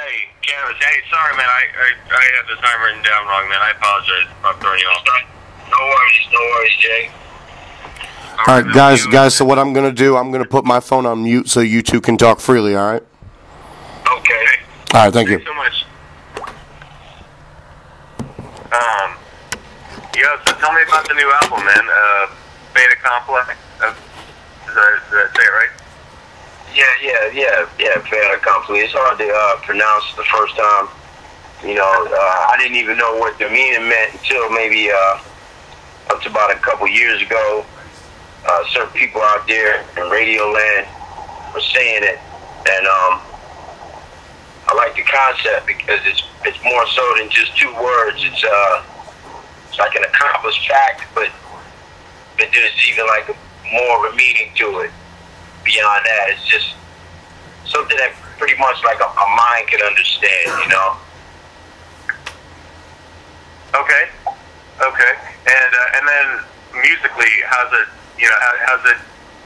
Hey, Canibus. Hey, sorry, man. I had the time written down wrong, man. I apologize for throwing you off. No worries, Jay. All right, guys. So what I'm gonna do, I'm gonna put my phone on mute so you two can talk freely. All right. Okay. All right. Thank you. Thanks so much. So tell me about the new album, man. Fait Accompli. Did I say it right? Yeah. Fait Accompli. It's hard to pronounce the first time. You know, I didn't even know what the meaning meant until maybe up to about a couple years ago. Certain people out there in Radio Land were saying it, and I like the concept because it's more so than just two words. It's like an accomplished fact, but there's even like more of a meaning to it. Beyond that, it's just something that pretty much like a mind can understand, you know. Okay. And then musically, how's it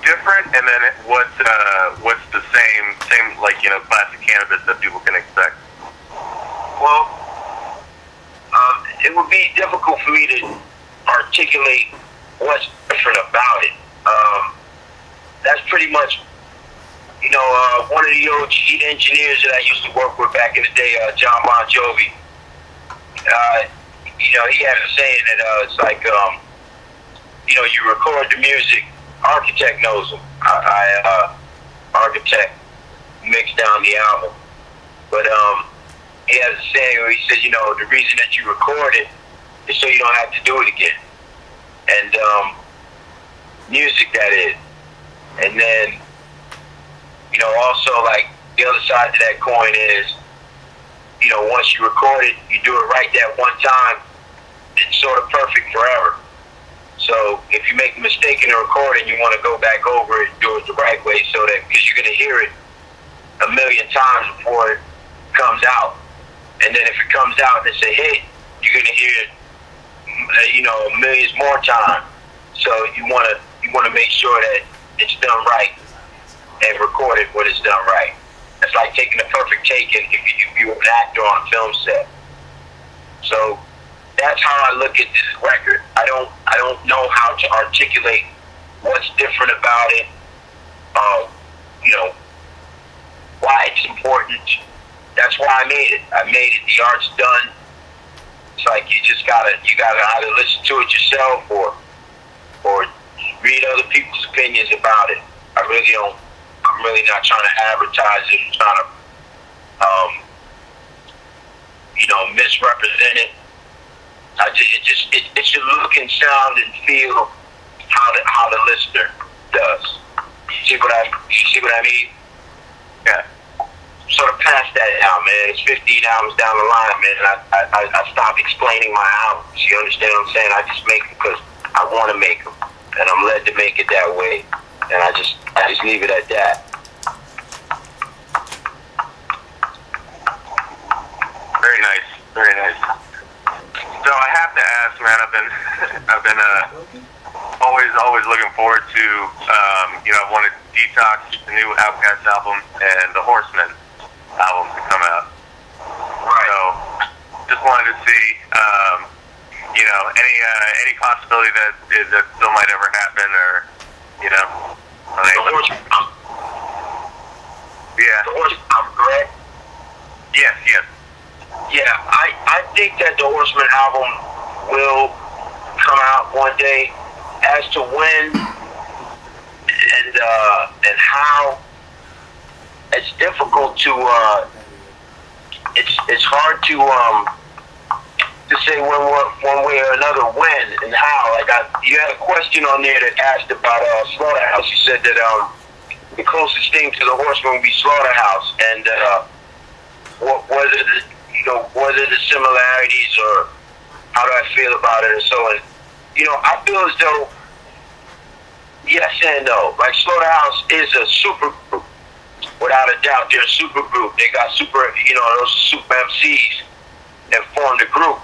different? And then what's the same like, you know, classic Canibus that people can expect? Well, it would be difficult for me to articulate what's different about it. That's pretty much, you know, one of the old engineers that I used to work with back in the day, John Bon Jovi. You know, he had a saying that it's like, you know, you record the music, architect knows them. Architect mixed down the album, but he has a saying where he says, you know, the reason that you record it is so you don't have to do it again. And music, that is. And then, you know, also like the other side to that coin is, you know, once you record it, you do it right that one time, it's sort of perfect forever. So if you make a mistake in the recording, you want to go back over it and do it the right way, so that, because you're going to hear it a million times before it comes out. And then if it comes out and it's a hit, you're going to hear it, you know, millions more times. So you want to make sure that it's done right and record it when it's done right. It's like taking a perfect take if you were an actor on a film set. So that's how I look at this record. I don't know how to articulate what's different about it. You know, why it's important. That's why I made it. I made it. The art's done. It's like you gotta either listen to it yourself or read other people's opinions about it. I'm really not trying to advertise it. I'm trying to, you know, misrepresent it. It should look and sound and feel how the listener does. You see what I mean? Yeah. Sort of past that now, man. It's 15 albums down the line, man, and I stopped explaining my albums. You understand what I'm saying? I just make them because I want to make them, and I'm led to make it that way, and I just leave it at that. Very nice, very nice. So I have to ask, man. I've been always looking forward to, you know, I wanted Detox, the new Outkast album, and the Horsemen album to come out. Right. So just wanted to see, you know, any possibility that still might ever happen, or, you know. The Horsemen. Yeah. The Horsemen, correct? Yes. Yeah, I think that the Horsemen album will come out one day. As to when and how, it's difficult to it's hard to say one way or another when and how. Like you had a question on there that asked about Slaughterhouse. You said that the closest thing to the Horsemen would be Slaughterhouse, and whether the similarities or how do I feel about it and so on. You know, I feel as though yes and no. Like Slaughterhouse is a super group, without a doubt. They're a super group. They got those super MCs that formed a group.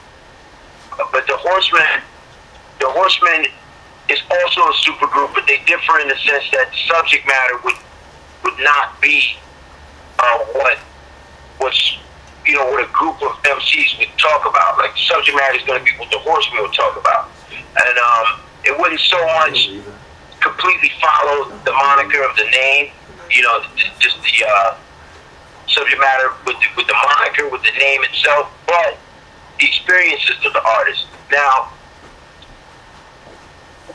But the Horsemen is also a super group, but they differ in the sense that the subject matter would not be what's talk about. Like, the subject matter is going to be what the Horsemen will talk about. And it wouldn't so much completely follow the moniker of the name, you know, just the subject matter with the moniker, with the name itself, but the experiences of the artist. Now,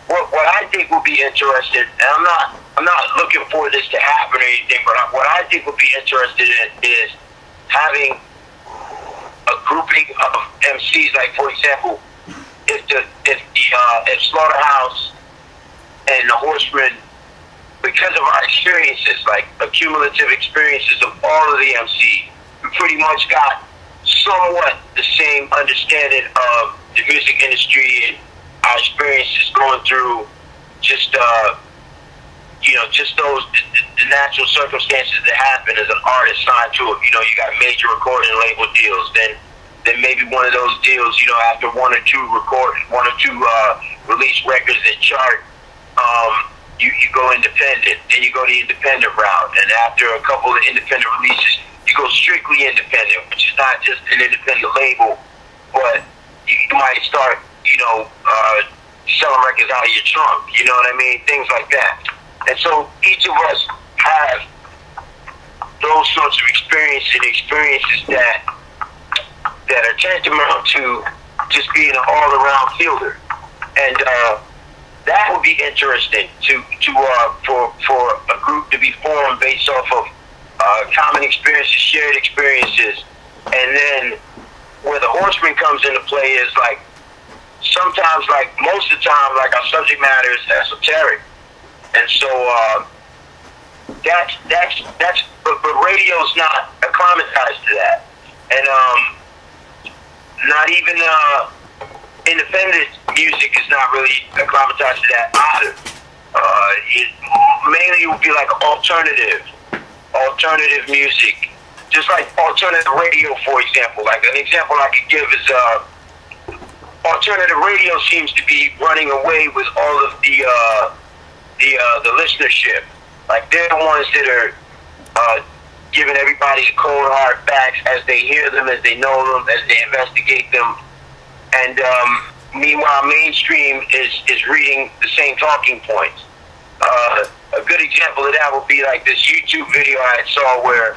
what I think would be interesting, and I'm not looking for this to happen or anything, but what I think would be interested in is having a grouping of MCs. Like, for example, if Slaughterhouse and the Horsemen, because of our experiences, like accumulative experiences of all of the MCs, we pretty much got somewhat the same understanding of the music industry and our experiences going through just you know, just those the natural circumstances that happen as an artist signed to it. You know, you got major recording label deals, then maybe one of those deals, you know, after one or two release records that chart, you go independent, then you go the independent route, and after a couple of independent releases, you go strictly independent, which is not just an independent label, but you might start, you know, selling records out of your trunk, you know what I mean? Things like that. And so each of us have those sorts of experiences that are tantamount to just being an all-around fielder. And that would be interesting for a group to be formed based off of common experiences, shared experiences. And then where the Horseman comes into play is, like, sometimes, like most of the time, like, our subject matter is esoteric. And so but radio's not acclimatized to that. And not even independent music is not really acclimatized to that either. It mainly would be like alternative music, just like alternative radio, for example. Like, an example I could give is alternative radio seems to be running away with all of the listenership. Like, they're the ones that are giving everybody the cold hard facts as they hear them, as they know them, as they investigate them. And meanwhile, mainstream is reading the same talking points. A good example of that would be like this YouTube video I saw where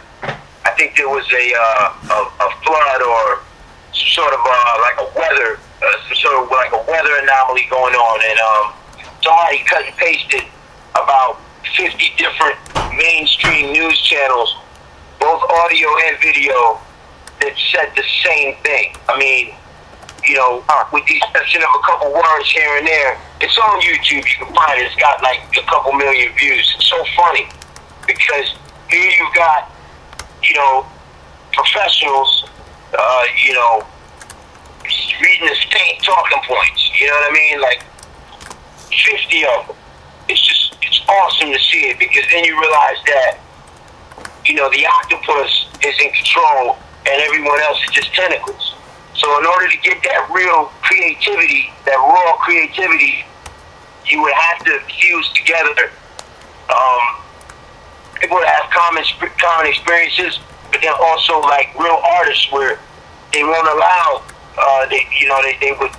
I think there was a flood or some sort of like a weather, some sort of like a weather anomaly going on, and somebody cut and pasted about 50 different mainstream news channels, both audio and video, that said the same thing. I mean, you know, with the exception of a couple words here and there, it's on YouTube. You can find it. It's got like a couple million views. It's so funny because here you've got, you know, professionals, you know, reading the same talking points. You know what I mean? Like 50 of them. It's awesome to see it, because then you realize that, you know, the octopus is in control and everyone else is just tentacles. So in order to get that real creativity, that raw creativity, you would have to fuse together people that have common experiences, but then also like real artists where they won't allow, they would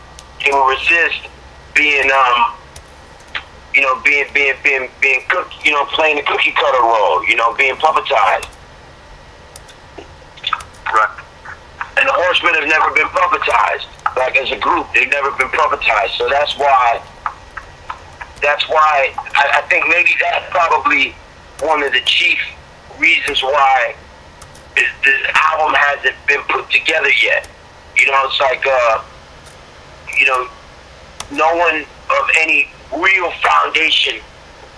resist being, you know, being playing the cookie cutter role, you know, being puppetized. Right. And the Horsemen have never been puppetized. Like, as a group, they've never been puppetized. So that's why I think maybe that's probably one of the chief reasons why this album hasn't been put together yet. You know, it's like, you know, no one of any real foundation,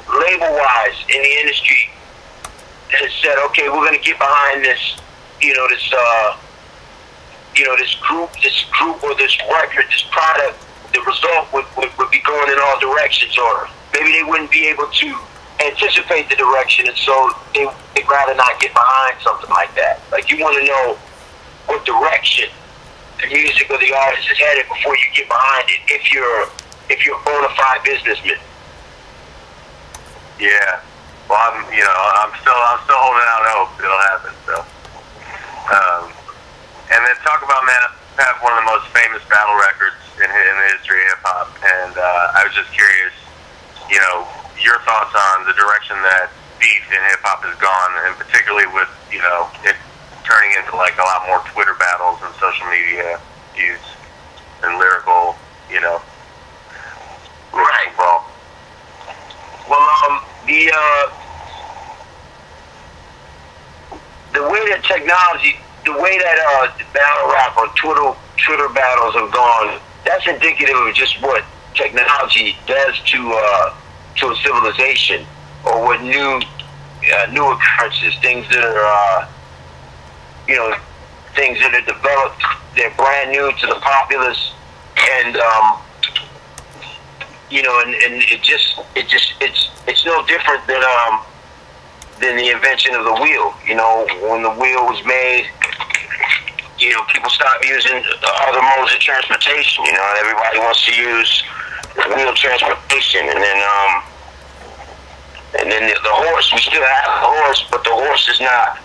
label-wise, in the industry has said, okay, we're going to get behind this, you know, this group or this record, this product. The result would be going in all directions, or maybe they wouldn't be able to anticipate the direction, and so they'd rather not get behind something like that. Like, you want to know what direction the music or the artist is headed before you get behind it, if you're a bona fide businessman. Yeah. Well, I'm still holding out hope it'll happen. So, and then talk about Path 1 famous battle records in the history of hip hop, and I was just curious, you know, your thoughts on the direction that beef in hip hop has gone, and particularly with, you know, it turning into like a lot more Twitter battles and social media use and lyrical, you know. Right. Well, the way that technology, the way that battle rap or Twitter battles have gone, that's indicative of just what technology does to a civilization, or what new occurrences, things that are you know, things that are developed, they're brand new to the populace, and you know, and it's no different than the invention of the wheel. You know, when the wheel was made, you know, people stopped using other modes of transportation. You know, and everybody wants to use wheel transportation, and then the horse. We still have the horse, but the horse is not.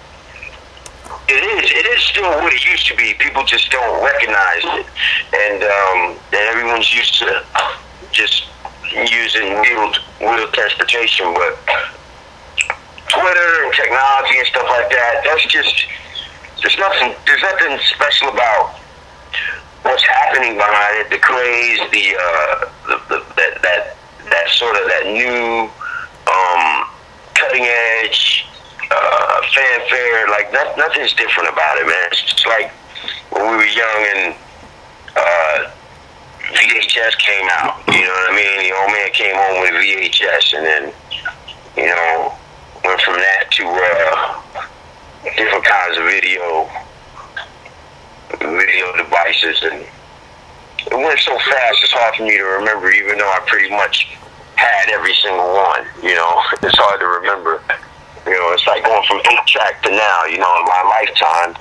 It is still what it used to be. People just don't recognize it, and everyone's used to just using wheel transportation. But Twitter and technology and stuff like that, that's just, there's nothing special about what's happening behind it. The craze, that sort of that new cutting edge fanfare, like nothing's different about it, man. It's just like when we were young and VHS came out, you know what I mean? The old man came home with VHS, and then, you know, went from that to different kinds of video devices, and it went so fast it's hard for me to remember, even though I pretty much had every single one. You know, it's hard to remember. You know, it's like going from 8-track to now. You know, in my lifetime,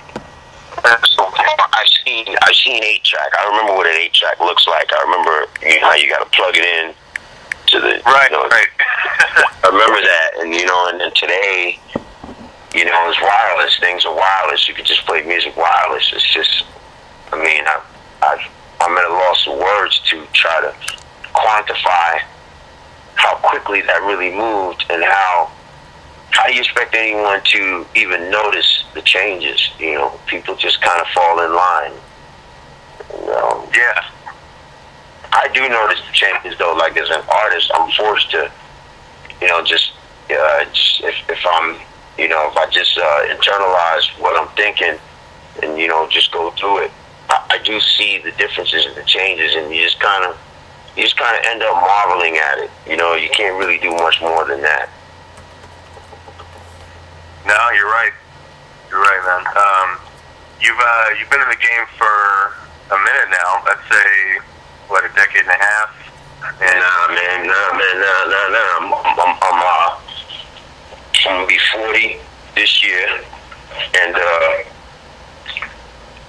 so I've seen 8-track. I remember what an 8-track looks like. I remember, you know, how you got to plug it in to the right, you know, right. I remember that, and you know, and then today, you know, it's wireless. Things are wireless. You can just play music wireless. It's just, I mean, I'm at a loss of words to try to quantify how quickly that really moved, and how do you expect anyone to even notice the changes? You know, people just kind of fall in line. And, yeah. I do notice the changes, though. Like, as an artist, I'm forced to, you know, just if I'm, you know, if I just internalize what I'm thinking and, you know, just go through it, I do see the differences and the changes, and you just kind of end up marveling at it. You know, you can't really do much more than that. No, you're right. You're right, man. You've been in the game for a minute now. Let's say, what, a decade and a half? And Nah, man. I'm gonna be 40 this year, and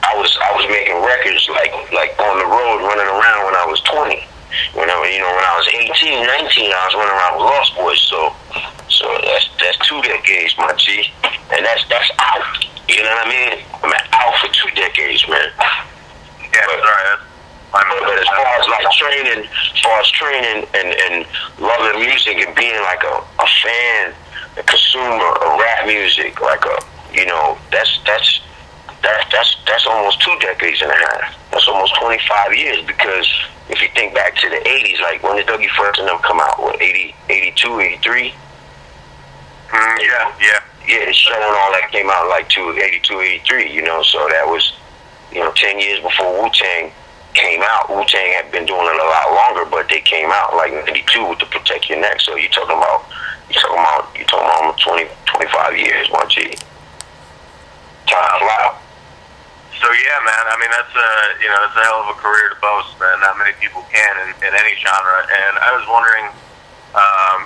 I was making records like on the road, running around when I was 20. When I was 18, 19, I was running around with Lost Boys. So that's 2 decades, my G, and that's out. You know what I mean? I'm out for 2 decades, man. yeah, sorry. But as far as training and loving music and being like a fan, a consumer of rap music, like you know, that's almost 2 decades and a half. That's almost 25 years, because if you think back to the 80s, like when did Dougie Fresh and them come out? What, 80, 82, 83? Yeah, Show and all that came out like 82, 83, you know, so that was, you know, 10 years before Wu-Tang came out. Wu-Tang had been doing it a lot longer, but they came out like 92 with the Protect Your Neck. So you're talking about 20, 25 years, my G. Time fly. So yeah, man. I mean, that's a hell of a career to boast, man. Not many people can in any genre. And I was wondering,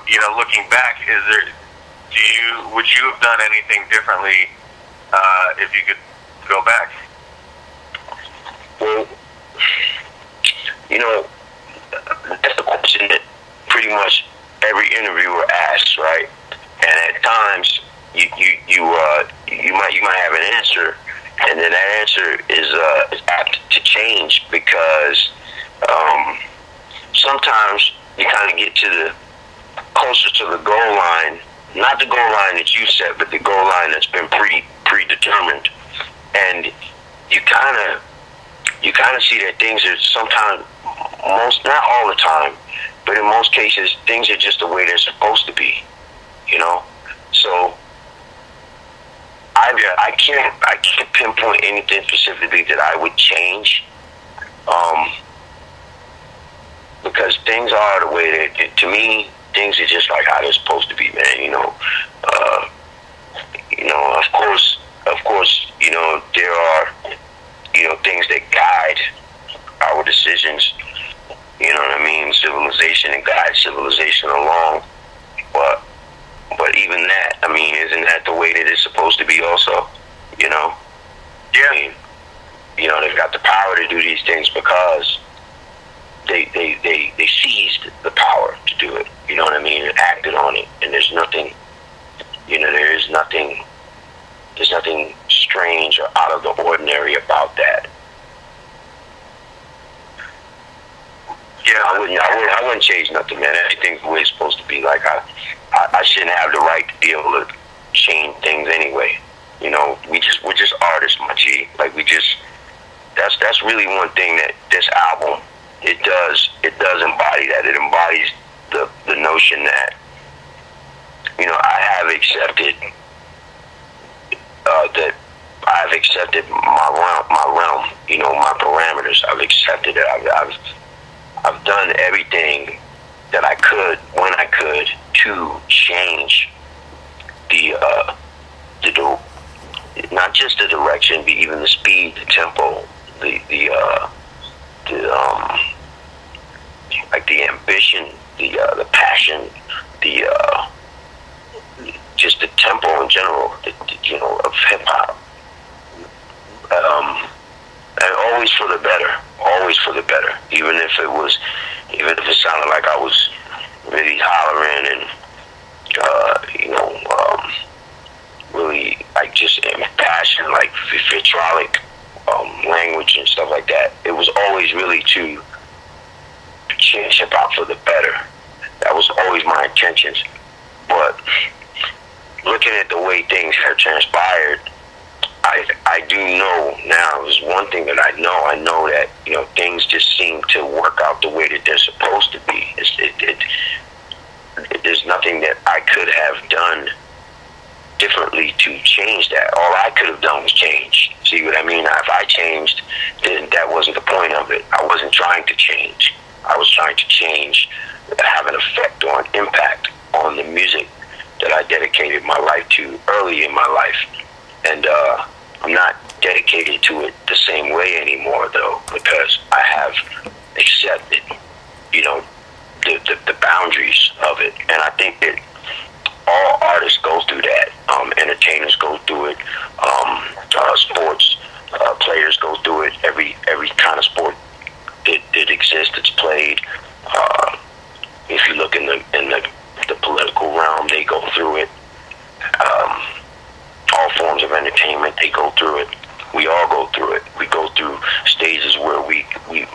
you know, looking back, would you have done anything differently if you could go back? Well, you know, that's the question that pretty much every interviewer asks, right? And at times you might have an answer, and then that answer producer is apt to change because sometimes you kind of get to the closer to the goal line, not the goal line that you set, but the goal line that's been predetermined, and you kind of see that things are sometimes, not all the time, but in most cases, things are just the way they're supposed to be, you know. So I can't pinpoint anything specifically that I would change, because things are the way that, to me, things are just like how they're supposed to be, man. You know, of course, you know, there are, you know, things that guide our decisions. You know what I mean? Civilization and guide civilization along, but even that, I mean, isn't that the way that it's supposed to be also? You know? Yeah. I mean, you know, they've got the power to do these things because they seized the power to do it. You know what I mean? And acted on it. And there's nothing, you know, there's nothing strange or out of the ordinary about that. Yeah, I wouldn't change nothing, man. Everything's the way it's supposed to be. Like, I shouldn't have the right to be able to change things anyway. You know, we're just artists, my G. Like, that's really one thing that this album, it does embody that. It embodies the notion that, you know, I have accepted that I've accepted my realm, you know, my parameters. I've accepted it. I've done everything that I could when I could to change the not just the direction, but even the speed, the tempo, like the ambition, the passion, just the tempo in general, you know, of hip hop. And always for the better. Always for the better. Even if it sounded like I was really hollering and you know, really like just impassioned, like vitriolic language and stuff like that. It was always really to change hip hop for the better. That was always my intentions. But looking at the way things have transpired, I do know now, there's one thing that I know that, you know, things just seem to work out the way that they're supposed to be. There's nothing that I could have done differently to change that. All I could have done was change. See what I mean? If I changed, then that wasn't the point of it. I wasn't trying to change. I was trying to change, have an effect on, impact on the music that I dedicated my life to early in my life. And I'm not dedicated to it the same way anymore, though, because I have accepted, you know, the boundaries of it. And I think that all artists go through that. Entertainers go through it. Sports players go through it. Every kind of sport that exists, that's played. If you look in the political realm, they go through it. All forms of entertainment, they go through it. We all go through it. We go through stages where we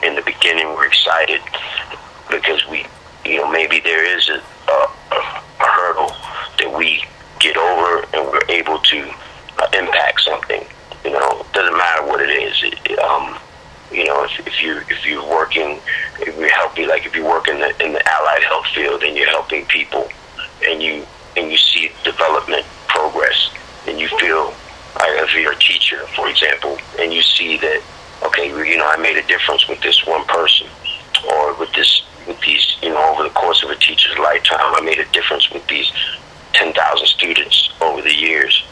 in the beginning we're excited because we, you know, maybe there is a hurdle that we get over and we're able to impact something. You know, it doesn't matter what it is. You know, if you're working, if you're helping, like if you work in the allied health field and you're helping people, and you see development, progress, and you feel like if you're a teacher, for example, and you see that, okay, you know, I made a difference with this one person, or with these, you know, over the course of a teacher's lifetime, I made a difference with these 10,000 students over the years.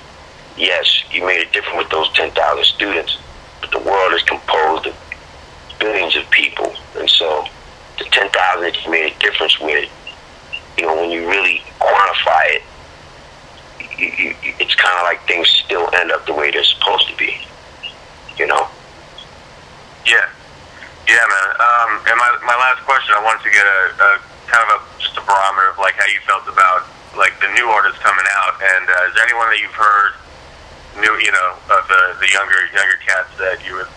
Yes, you made a difference with those 10,000 students, but the world is composed of billions of people, and so the 10,000 that you made a difference with, you know, when you really quantify it, it's kind of like things still end up the way they're supposed to be, you know? Yeah, man. And my last question, I wanted to get a kind of just a barometer of like how you felt about like the new artists coming out, and is there anyone that you've heard new, of the younger cats that you were,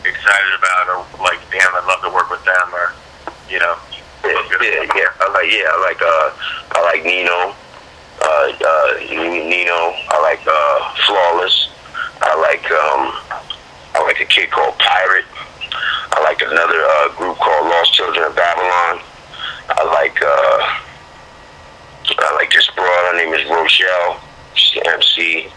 excited about, or like, damn, I'd love to work with them, or, Yeah. I like Nino. Nino. I like Flawless. I like a kid called Pirate. I like another group called Lost Children of Babylon. I like this broad. Her name is Rochelle. She's the MC.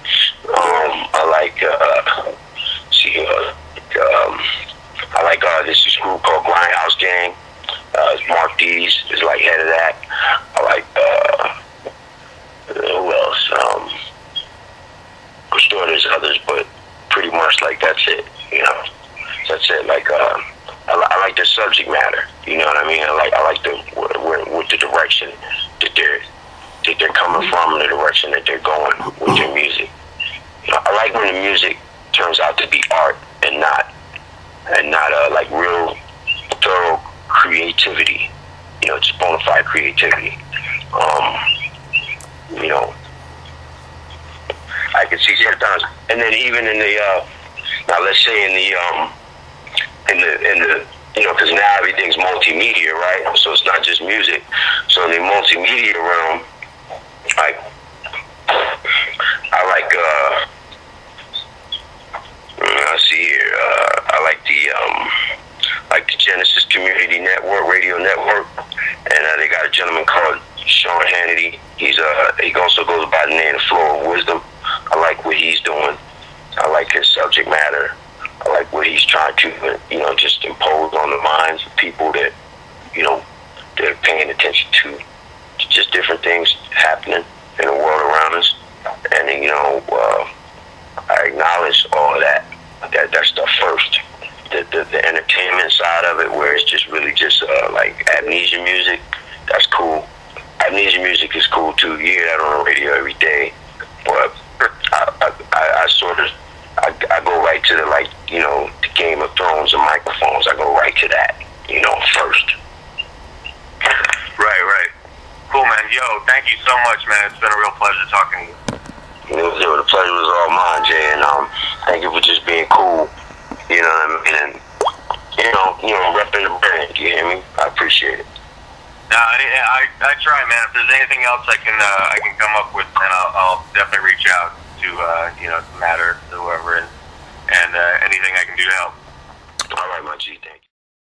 This group called Grindhouse Gang. Mark D's is like head of that. I like who else? I'm sure there's others, but pretty much like that's it. That's it. Like I like the subject matter. You know what I mean? I like the with the direction that they're coming from, the direction that they're going with their music. I like when the music turns out to be art and not like real thorough creativity. Just bona fide creativity. I can see sometimes, and then even in the now let's say in the because now everything's multimedia, right? So it's not just music. So in the multimedia realm, I see here. I like the Genesis Community Network, radio network, and they got a gentleman called Sean Hannity. He also goes by the name of Flow of Wisdom. I like what he's doing. I like his subject matter. I like what he's trying to, just impose on the minds of people that, they're paying attention to just different things happening in the world around us. And, I acknowledge all of that stuff first. The entertainment side of it, where it's just really just like amnesia music, that's cool. Amnesia music is cool too. You hear that on the radio every day. But I go right to the Game of Thrones and microphones. I go right to that, first. Right. Cool, man. Yo, thank you so much, man. It's been a real pleasure talking to you. The pleasure was all mine, Jay, and thank you for just being cool. You know what I mean? And repping the brand. You hear me? I appreciate it. I try, man. If there's anything else I can come up with, then I'll definitely reach out to Matter, whoever, and anything I can do to help. All right, my G. Thank you.